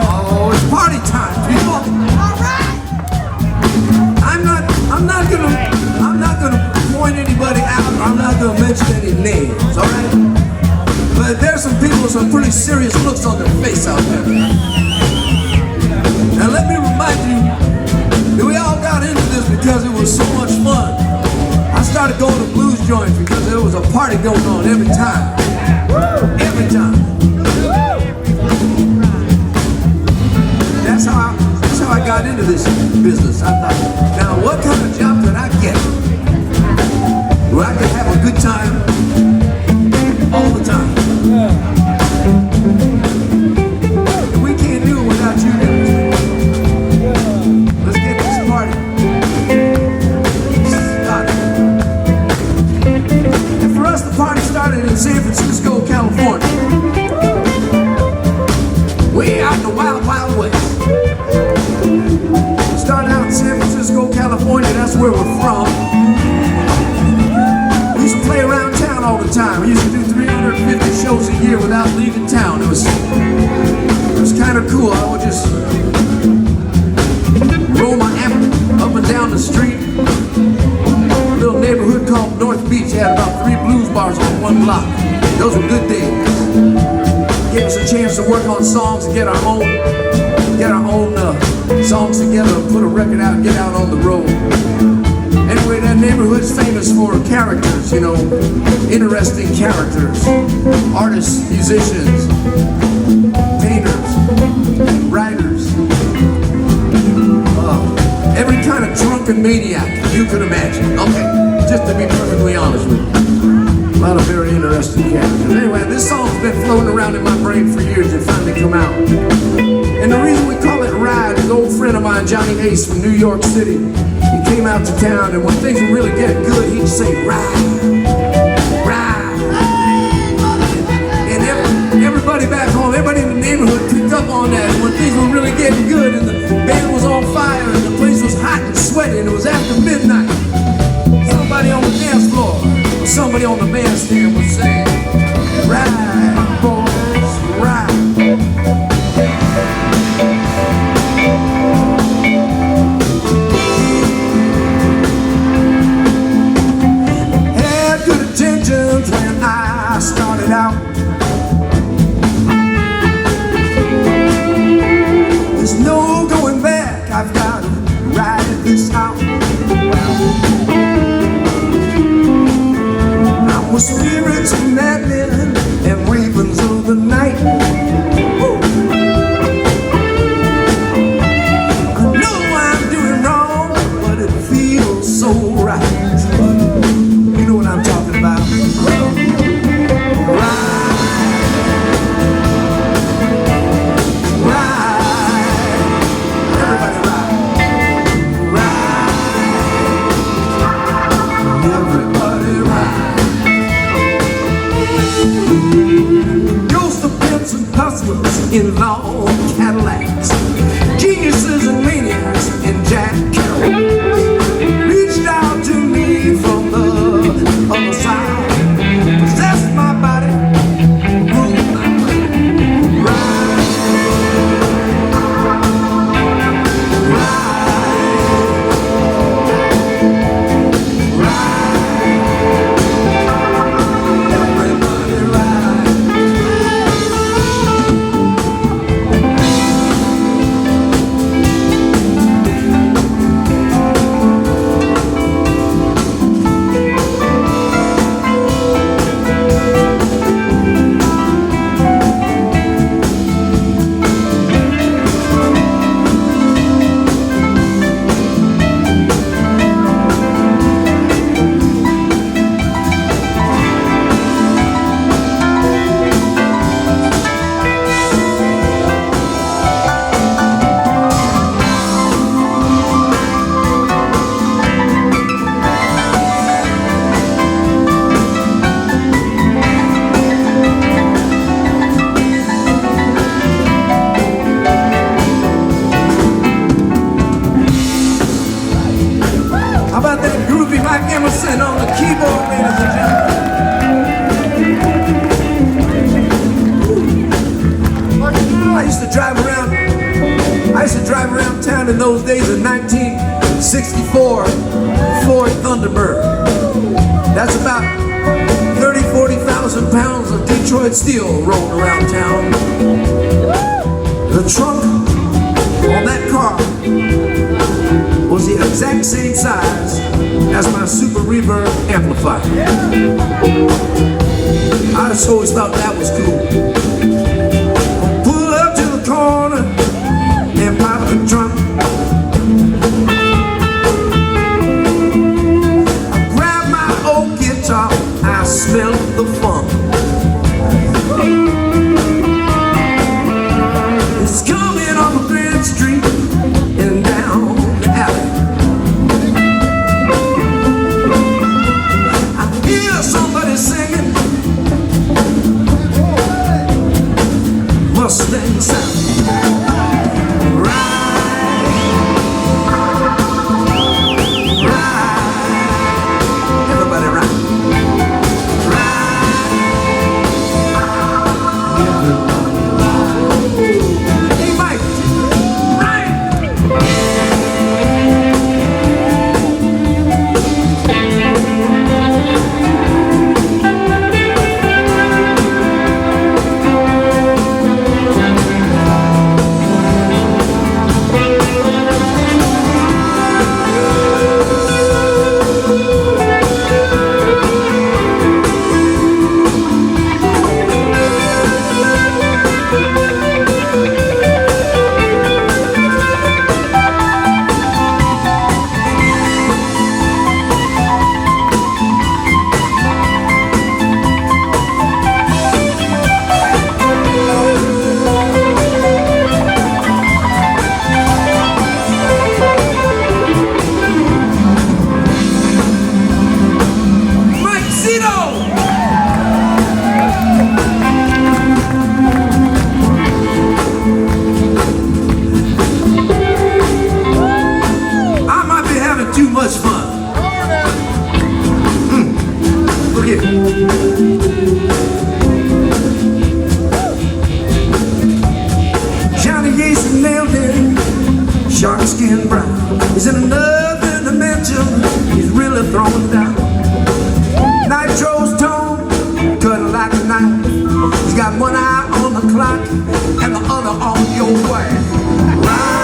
Oh, it's party time, people. All right. I'm not gonna point anybody out, or I'm not gonna mention any names, all right? But there's some people with some pretty serious looks on their face out there. Now let me remind you that we all got into this because it was so much fun. I started going to blues joints because there was a party going on every time. Every time. That's how I got into this business. I thought, now what kind of job could I get where I could have a good time all the time? And we can't do it without you guys. Let's get this party started. And for us, the party started in San Francisco, California. Way out in the wild, wild west. Started out in San Francisco, California, that's where we're from. We used to play around town all the time. We used to do 350 shows a year without leaving town. It was kind of cool. I would just roll my amp up and down the street. A little neighborhood called North Beach had about 3 blues bars on one block. Those were good days. Gave us a chance to work on songs and get our own songs together and put a record out and get out on the road. Anyway, that neighborhood's famous for characters, you know, interesting characters, artists, musicians, painters, writers, every kind of drunken maniac you could imagine. Okay, just to be perfectly honest with you. A lot of very interesting characters. Anyway, this song's been floating around in my brain for years and finally come out. And the reason we call it Ride is an old friend of mine, Johnny Ace from New York City. He came out to town, and when things were really getting good, he'd say, ride, ride. And everybody back home, everybody in the neighborhood picked up on that. And when things were really getting good and the band was on fire and the place was hot and sweaty and it was after midnight, somebody on the dance floor or somebody on the bandstand would say, ride, boys, ride. When I started out, there's no going back. I've got to ride this out. I'm with spirits of madmen and ravens of the night. Woo. I know I'm doing wrong, but it feels so right. You know what I'm talking about. In long Cadillacs, geniuses and maniacs in Jack Carroll reached out to me from the other side, possessed my body, ruled my mind. Ride, ride, ride, everybody ride. How about that groovy Emerson on the keyboard, ladies and gentlemen? I used to drive used to drive around town in those days in 1964 Ford Thunderbird. That's about 40,000 pounds of Detroit steel rolling around town. The trunk on that car was the exact same size as my Super Reverb amplifier. I just always thought that was cool. Pull up to the corner and pop the trunk. I grab my old guitar, I smell the funk. It's coming off of Grand Street and down the alley. I hear somebody singing Mustang sound. Skin brown. He's in another dimension. He's really throwing down. Nitro's tone, cutting like a knife. He's got one eye on the clock and the other on your wife.